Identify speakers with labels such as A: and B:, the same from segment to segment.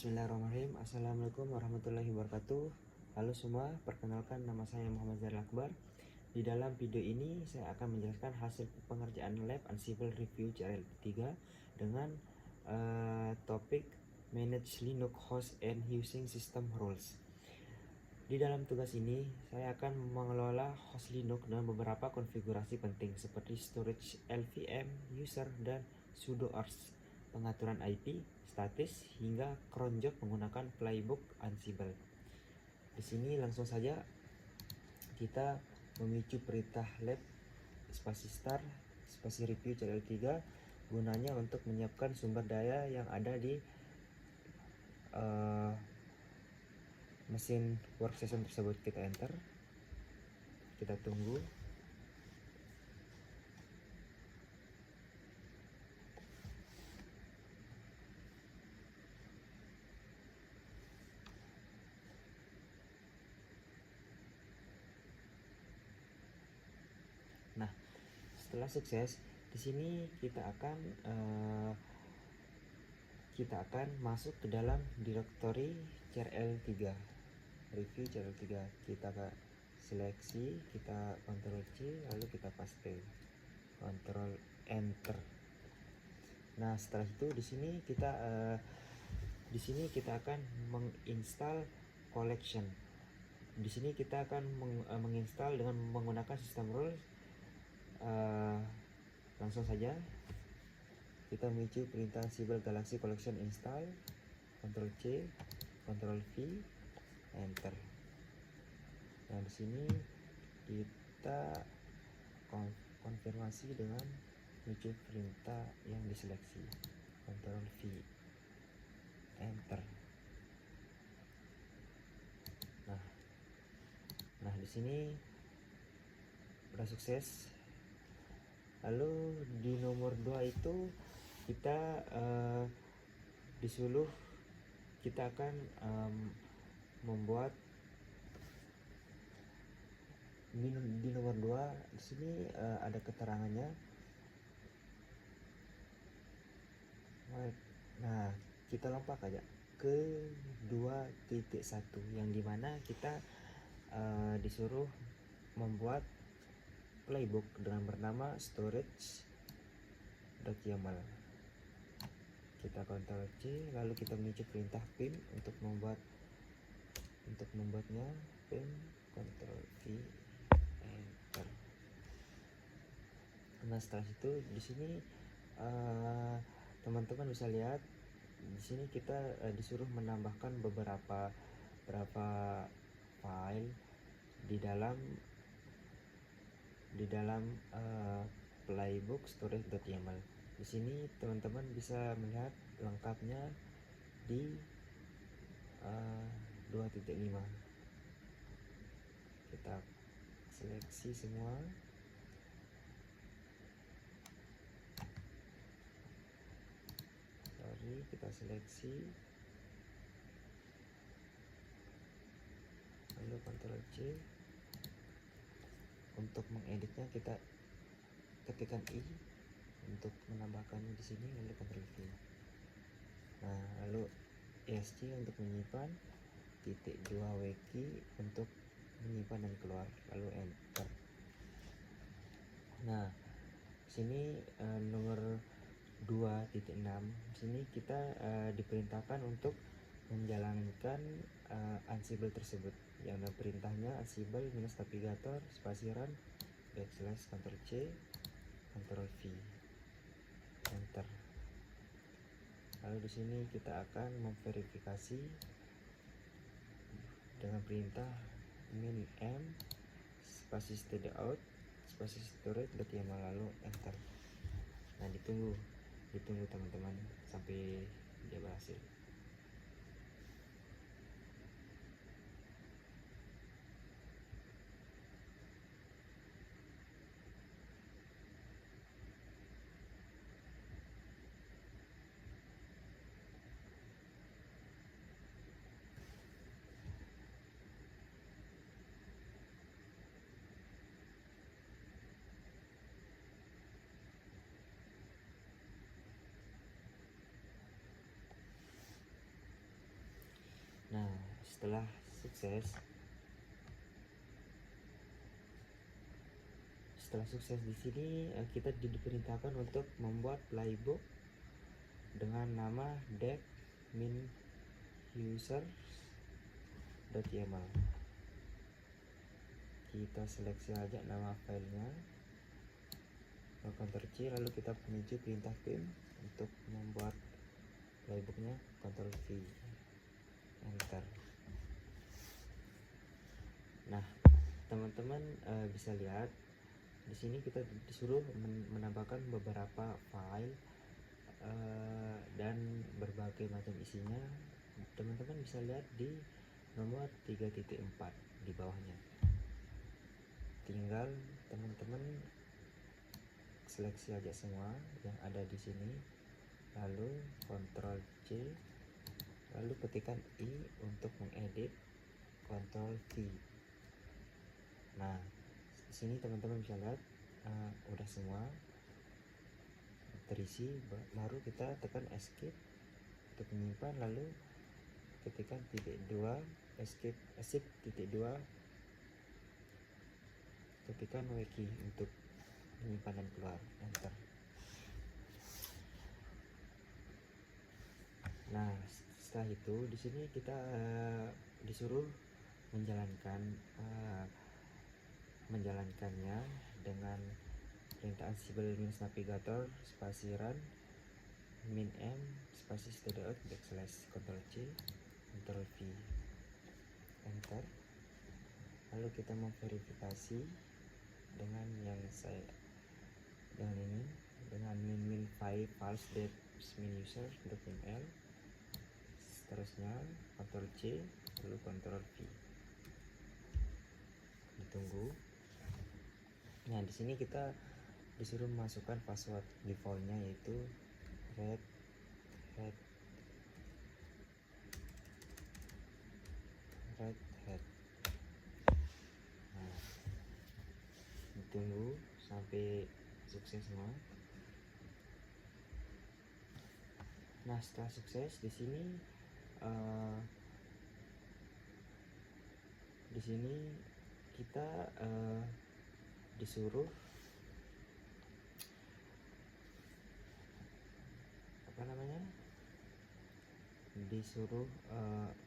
A: Bismillahirrahmanirrahim. Assalamualaikum warahmatullahi wabarakatuh. Halo semua, perkenalkan nama saya Muhammad Zahra Akbar. Di dalam video ini saya akan menjelaskan hasil pengerjaan lab Ansible Review CRL3 dengan topik Manage Linux Host and Using System Roles. Di dalam tugas ini saya akan mengelola host Linux dengan beberapa konfigurasi penting seperti storage, LVM, user, dan sudo rs, pengaturan IP, statis, hingga cron job menggunakan playbook Ansible. Di sini langsung saja kita memicu perintah lab spasi start spasi review CRL3 gunanya untuk menyiapkan sumber daya yang ada di mesin workstation tersebut. Kita enter, kita tunggu. Nah, setelah sukses, di sini kita akan masuk ke dalam direktori CRL3 review CRL3. Kita seleksi, kita Ctrl C, lalu kita paste, Ctrl Enter. Nah, setelah itu di sini kita akan menginstal collection. Di sini kita akan menginstal dengan menggunakan sistem role. Langsung saja kita memicu perintah Ansible Galaxy Collection install, Ctrl C, Ctrl V, Enter. Nah, di sini kita konfirmasi dengan memicu perintah yang diseleksi, Ctrl V, Enter. Nah, di sini sudah sukses. Lalu di nomor 2 itu kita disuruh kita akan membuat di nomor 2 di sini ada keterangannya. Nah, kita lompat aja ke 2.1 yang dimana kita disuruh membuat playbook dengan bernama storage.yaml. Kita Ctrl C, lalu kita memicu perintah pim untuk membuatnya, pim Ctrl V, Enter. Nah, setelah itu di sini teman-teman bisa lihat di sini kita disuruh menambahkan beberapa file di dalam playbook storage.yaml. Di sini teman-teman bisa melihat lengkapnya di 2.5. Kita seleksi semua. Kita seleksi, lalu Ctrl C. Untuk mengeditnya kita ketikkan I untuk menambahkannya di sini, lalu Ctrl V. Nah, lalu ESC untuk menyimpan, .2 wiki untuk menyimpan dan keluar, lalu Enter. Nah, sini nomor 2.6 sini kita diperintahkan untuk menjalankan Ansible tersebut, yang perintahnya Ansible -navigator spasi run / Ctrl C, Ctrl V, Enter. Lalu di sini kita akan memverifikasi dengan perintah min m spasi stdout spasi storage.yaml, lalu Enter. Nah, ditunggu teman-teman sampai dia berhasil. Nah, setelah sukses di sini kita diperintahkan untuk membuat playbook dengan nama dev min users.yaml. Kita seleksi aja nama filenya, Ctrl C, lalu kita menuju perintah pim untuk membuat playbooknya, Ctrl V, enter. Nah, teman-teman bisa lihat di sini kita disuruh menambahkan beberapa file dan berbagai macam isinya. Teman-teman bisa lihat di nomor 3.4 di bawahnya. Tinggal teman-teman seleksi aja semua yang ada di sini, lalu Ctrl C, lalu ketikkan I untuk mengedit, Ctrl V. Nah, di sini teman-teman bisa lihat udah semua terisi, baru kita tekan escape untuk menyimpan, lalu ketikkan escape titik 2, ketikkan wiki untuk menyimpan dan keluar, enter. Nah, setelah itu di sini kita disuruh menjalankannya dengan perintah Ansible minus navigator spasi run min m spasi stdout backslash Ctrl C Ctrl V, enter. Lalu kita memverifikasi dengan dengan min file false dev min user.ml, seterusnya Ctrl C lalu Ctrl V, ditunggu. Nah, di sini kita disuruh memasukkan password defaultnya, yaitu red hat. Nah, ditunggu sampai sukses semua. Nah, setelah sukses di sini kita disuruh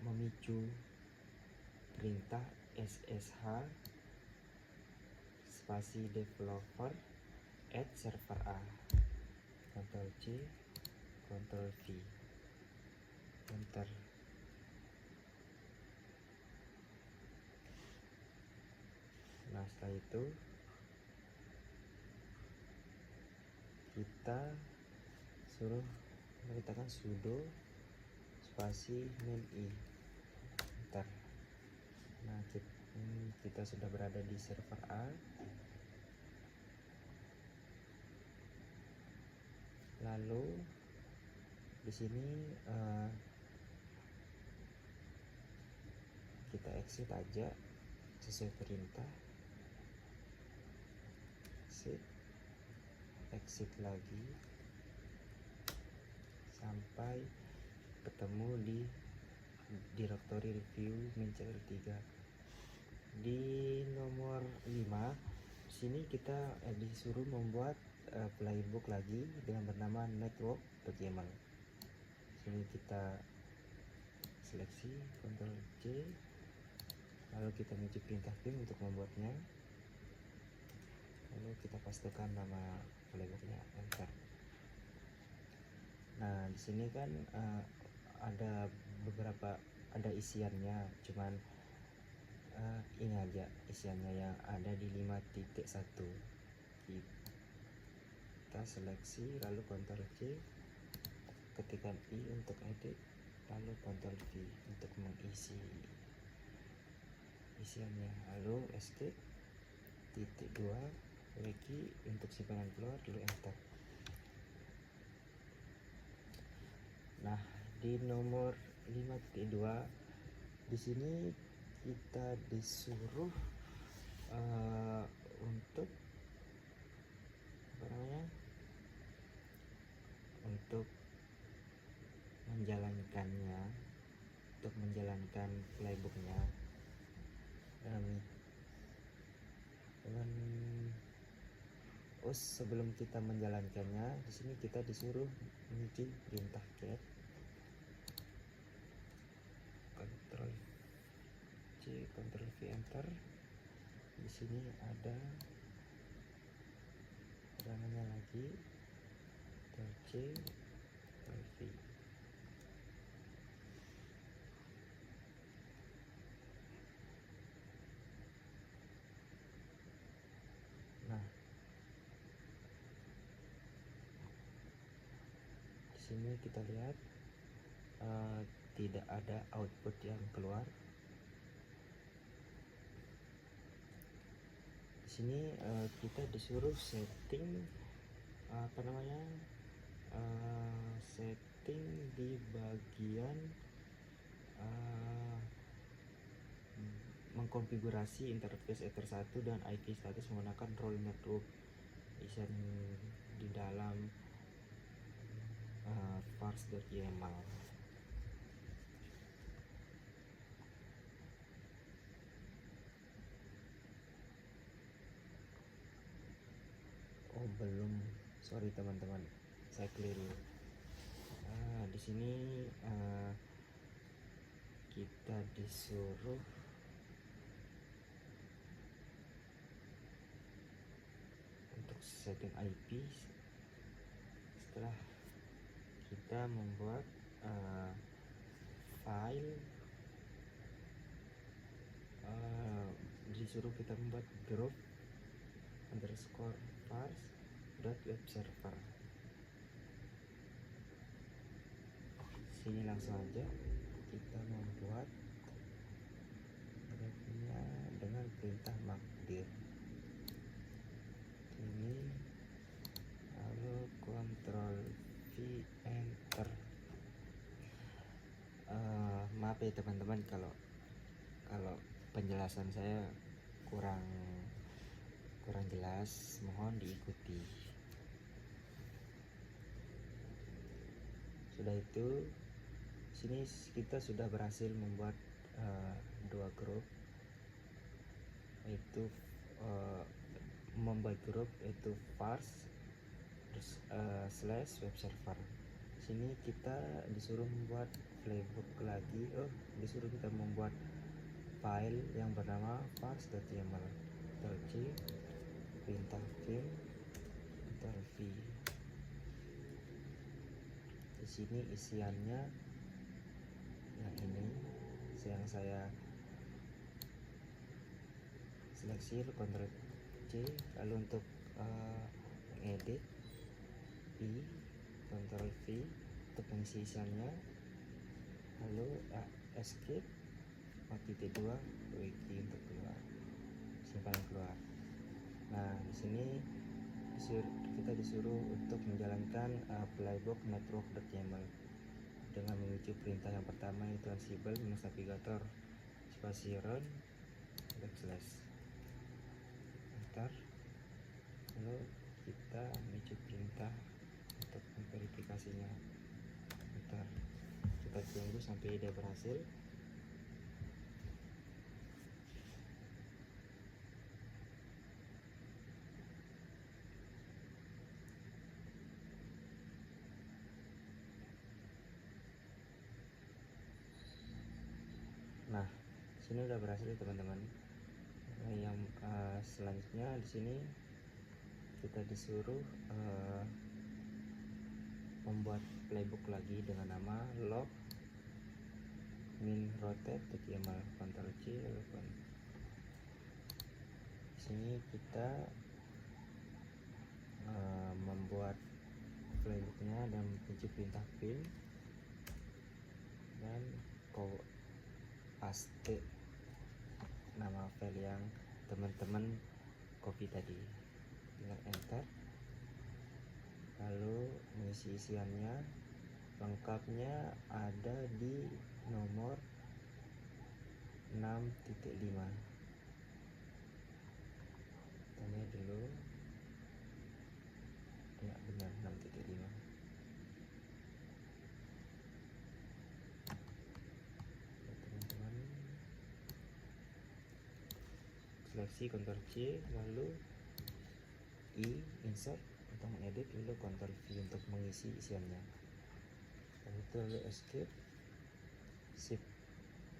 A: memicu perintah ssh spasi developer add server A, Ctrl C Ctrl V, enter. Nah, setelah itu kita suruh mengerjakan sudo spasi min I, enter. Nah, kita sudah berada di server A. Lalu di sini kita exit aja sesuai perintah, exit lagi sampai ketemu di directory review min-3. Di nomor 5 sini kita disuruh membuat playbook lagi dengan bernama network.yaml. Sini kita seleksi Ctrl C, lalu kita menuju perintah pim untuk membuatnya, lalu kita pastikan nama playbooknya, enter. Nah, di sini kan ada isiannya, cuman ini aja isiannya yang ada di 5.1. Kita seleksi lalu Ctrl C, ketikkan I untuk edit, lalu Ctrl V untuk mengisi isiannya, lalu escape titik 2 wiki untuk simpanan keluar, lalu enter. Nah, di nomor 5.2 di sini kita disuruh untuk menjalankan playbooknya. Dan sebelum kita menjalankannya, di sini kita disuruh mengisi perintah cat Ctrl C Ctrl V enter. Di sini ada namanya lagi Ctrl C Ctrl V. Nah, di sini kita lihat tidak ada output yang keluar. Di sini kita disuruh setting setting di bagian mengkonfigurasi interface Ether 1 dan IP status menggunakan role network di dalam parse.yml. Oh belum, sorry teman-teman, saya keliru. Di sini kita disuruh untuk setting IP setelah kita membuat file. Disuruh kita membuat group underscore parse.webserver. Sini langsung aja kita membuat groupnya dengan perintah makdir. Ini lalu Ctrl V enter. Maaf ya teman-teman kalau penjelasan saya kurang jelas, mohon diikuti. Sudah itu, sini kita sudah berhasil membuat dua grup, yaitu membuat grup yaitu parse slash web server. Sini kita disuruh membuat playbook lagi, disuruh kita membuat file yang bernama parse.yml. Ctrl C, perintah Ctrl V. Di sini isiannya yang ini, yang saya seleksi, Ctrl C. Lalu untuk edit P, Ctrl V untuk mengisi isiannya. Lalu escape 4.2 wiki untuk keluar, simpan keluar. Nah, di sini kita disuruh untuk menjalankan playbook network.yml dengan menguji perintah yang pertama, yaitu ansible minus navigator spasi run backslash enter. Lalu kita menguji perintah untuk memverifikasinya. Enter. Kita tunggu sampai dia berhasil. Nah, sini udah berhasil teman-teman. Yang selanjutnya di sini kita disuruh membuat playbook lagi dengan nama log min rotate.yml. Ctrl C. Di sini kita membuat playbooknya dan mengunci perintah pin dan paste nama file yang teman-teman copy tadi, tinggal enter. Lalu mengisi isiannya lengkapnya ada di nomor 6.5. Tanya dulu ya, benar 6.5. seleksi Ctrl C, lalu I insert untuk mengedit, lalu Ctrl V untuk mengisi isiannya. Lalu escape, shift,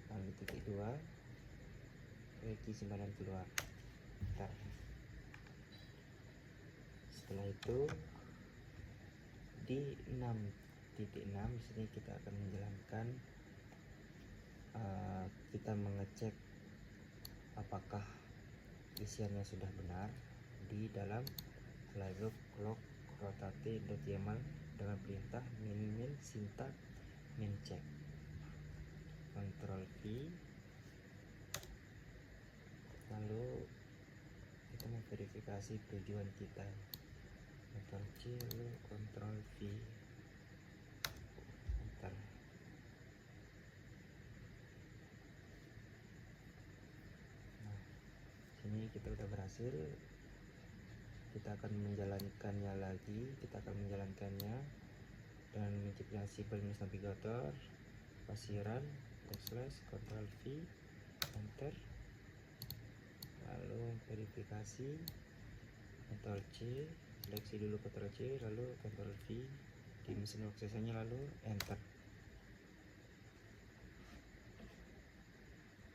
A: lalu titik 2, klik simpanan keluar. Bentar. Setelah itu di 6.6 di sini kita akan menjalankan kita mengecek apakah isiannya sudah benar di dalam playbook log rotate.yml dengan perintah min syntax min check. Ctrl V, lalu kita memverifikasi tujuan kita. Ctrl C, lalu Ctrl V. Enter. Nah, sini kita udah berhasil. Kita akan menjalankannya lagi. Kita akan menjalankannya dan menciptakan sipil minus navigator, pasiran, backslash, Ctrl V, enter. Lalu verifikasi, Ctrl C, seleksi dulu Ctrl C, lalu Ctrl V di mesin workstation-nya, lalu enter.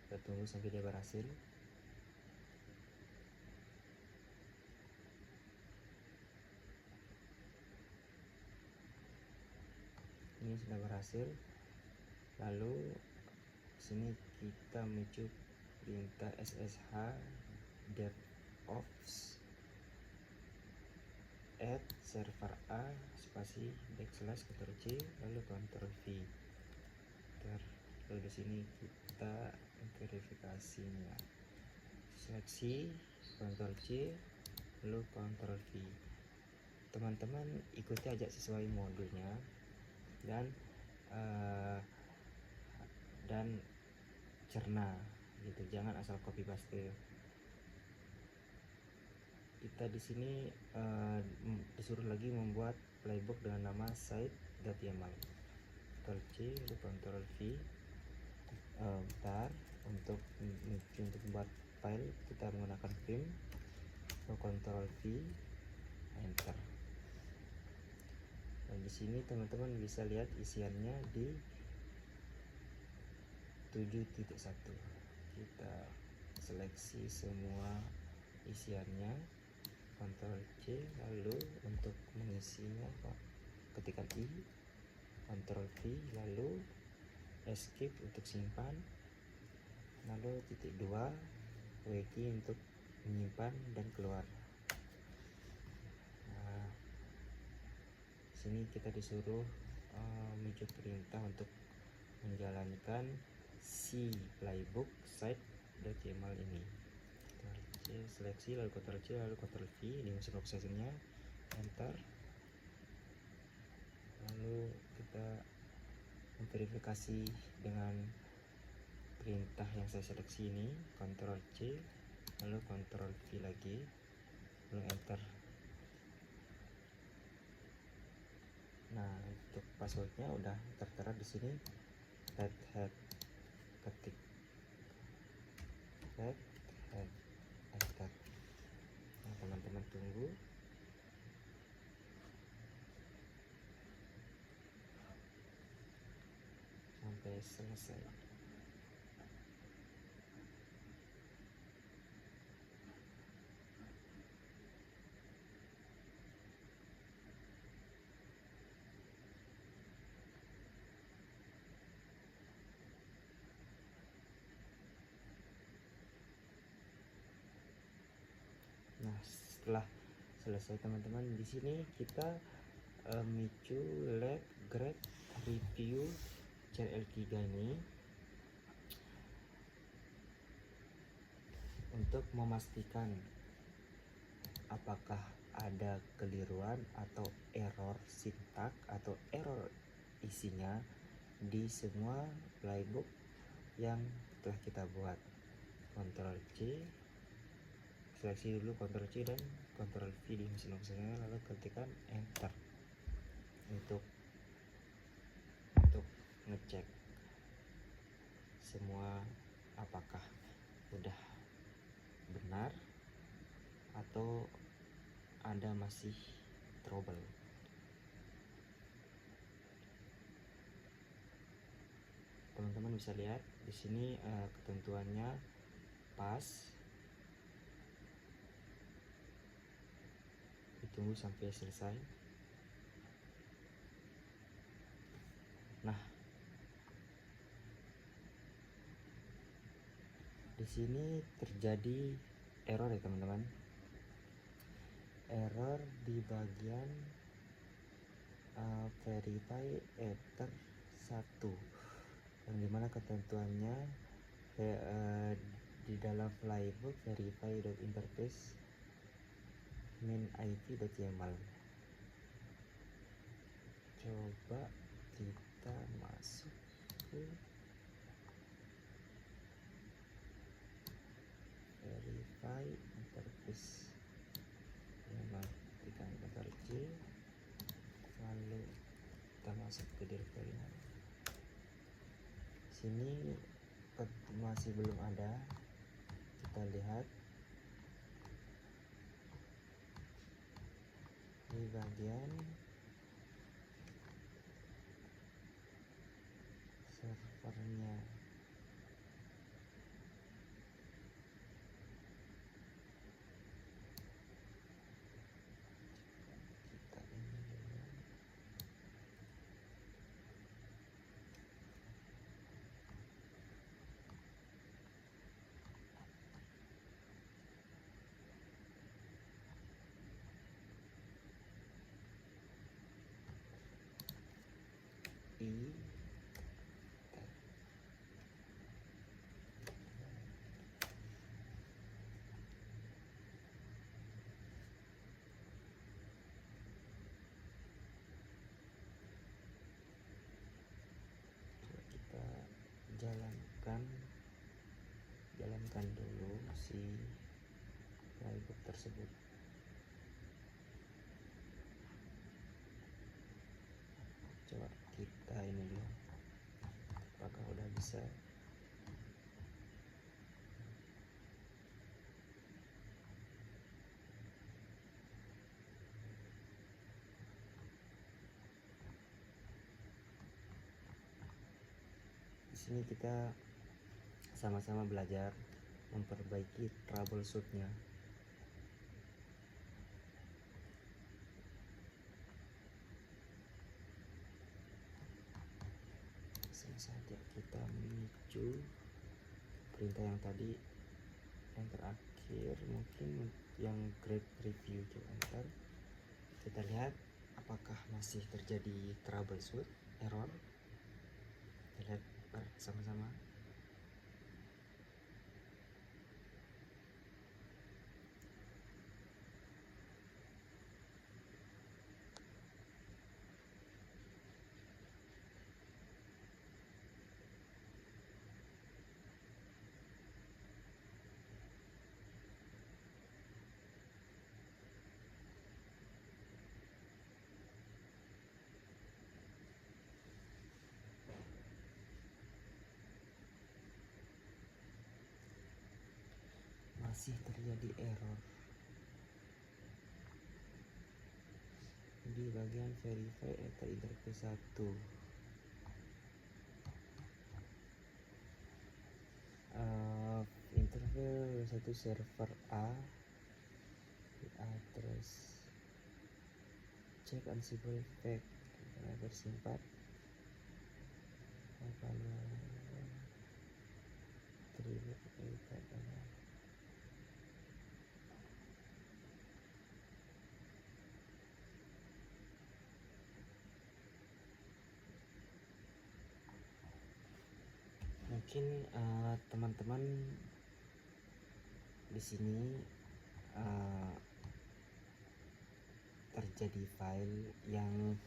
A: Kita tunggu sampai dia berhasil. Ini sudah berhasil. Lalu sini kita mencu perintah ssh devops add server a spasi backslash Ctrl C, lalu Ctrl V. Lalu di sini kita verifikasinya, seleksi Ctrl C, lalu Ctrl V. Teman-teman ikuti aja sesuai modulnya dan cerna gitu, jangan asal copy paste. Kita di sini disuruh lagi membuat playbook dengan nama site.yml. Ctrl C, lalu Ctrl V. Bentar, untuk membuat file kita menggunakan vim, lalu Ctrl V, enter. Dan di sini teman-teman bisa lihat isiannya di 7.1. Kita seleksi semua isiannya, Ctrl C, lalu untuk mengisinya ketikkan I, Ctrl V, lalu escape untuk simpan, lalu titik 2, WG untuk menyimpan dan keluar. Nah, sini kita disuruh menunjuk perintah untuk menjalankan si playbook site.yml ini. Seleksi, lalu Ctrl C, lalu Ctrl V di mesin workstation-nya, enter. Lalu kita memverifikasi dengan perintah yang saya seleksi ini, Ctrl C, lalu Ctrl V lagi, lalu enter. Nah, untuk passwordnya udah tertera di sini, red hat, ketik red hat, enter. Nah, teman-teman tunggu sampai selesai. Nah, setelah selesai teman-teman, di sini kita micu lab grade review CRL3 ini untuk memastikan apakah ada keliruan atau error sintak atau error isinya di semua playbook yang telah kita buat. Ctrl C, seleksi dulu Ctrl C dan Ctrl V di mesin workstation, lalu ketikkan enter untuk ngecek semua apakah udah benar atau ada masih trouble. Teman-teman bisa lihat di sini ketentuannya pas. Ditunggu sampai selesai. Nah, di sini terjadi error ya teman-teman. Error di bagian verify ether 1, yang dimana ketentuannya di dalam playbook verify.interface main IP.yaml. Coba kita masuk ke verify interface, tekan Ctrl C, lalu kita masuk ke directory. Sini masih belum ada. Kita lihat di bagian servernya. Kita ini dulu. Kita jalankan dulu si playbook tersebut. Coba kita ini dulu, apakah udah bisa. Di sini kita sama-sama belajar memperbaiki troubleshootnya. Saatnya kita memicu perintah yang tadi, yang terakhir mungkin yang grade review. Coba enter, kita lihat apakah masih terjadi troubleshoot error. Kita lihat sama-sama. Masih terjadi error di bagian verify ether interface 1. Interface 1 server A address check Ansible pack versi 4 mungkin teman-teman di sini terjadi file yang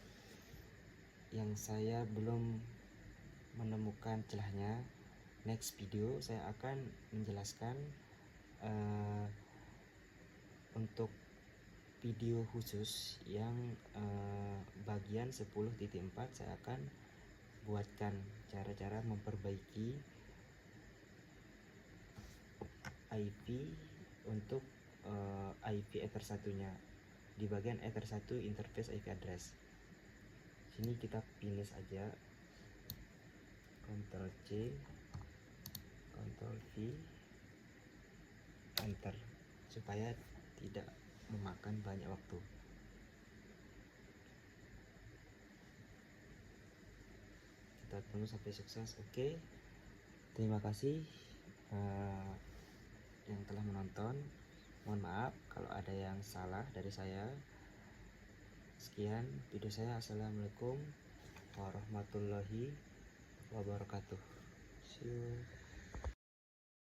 A: saya belum menemukan celahnya. Next video saya akan menjelaskan untuk video khusus yang bagian 10.4 saya akan buatkan cara-cara memperbaiki IP untuk IP Ether satunya di bagian Ether 1 interface IP address. Sini kita pilih saja Ctrl C, Ctrl V, Enter supaya tidak memakan banyak waktu. Kita tunggu sampai sukses. Oke, terima kasih yang telah menonton. Mohon maaf kalau ada yang salah dari saya. Sekian video saya. Assalamualaikum warahmatullahi wabarakatuh. See you.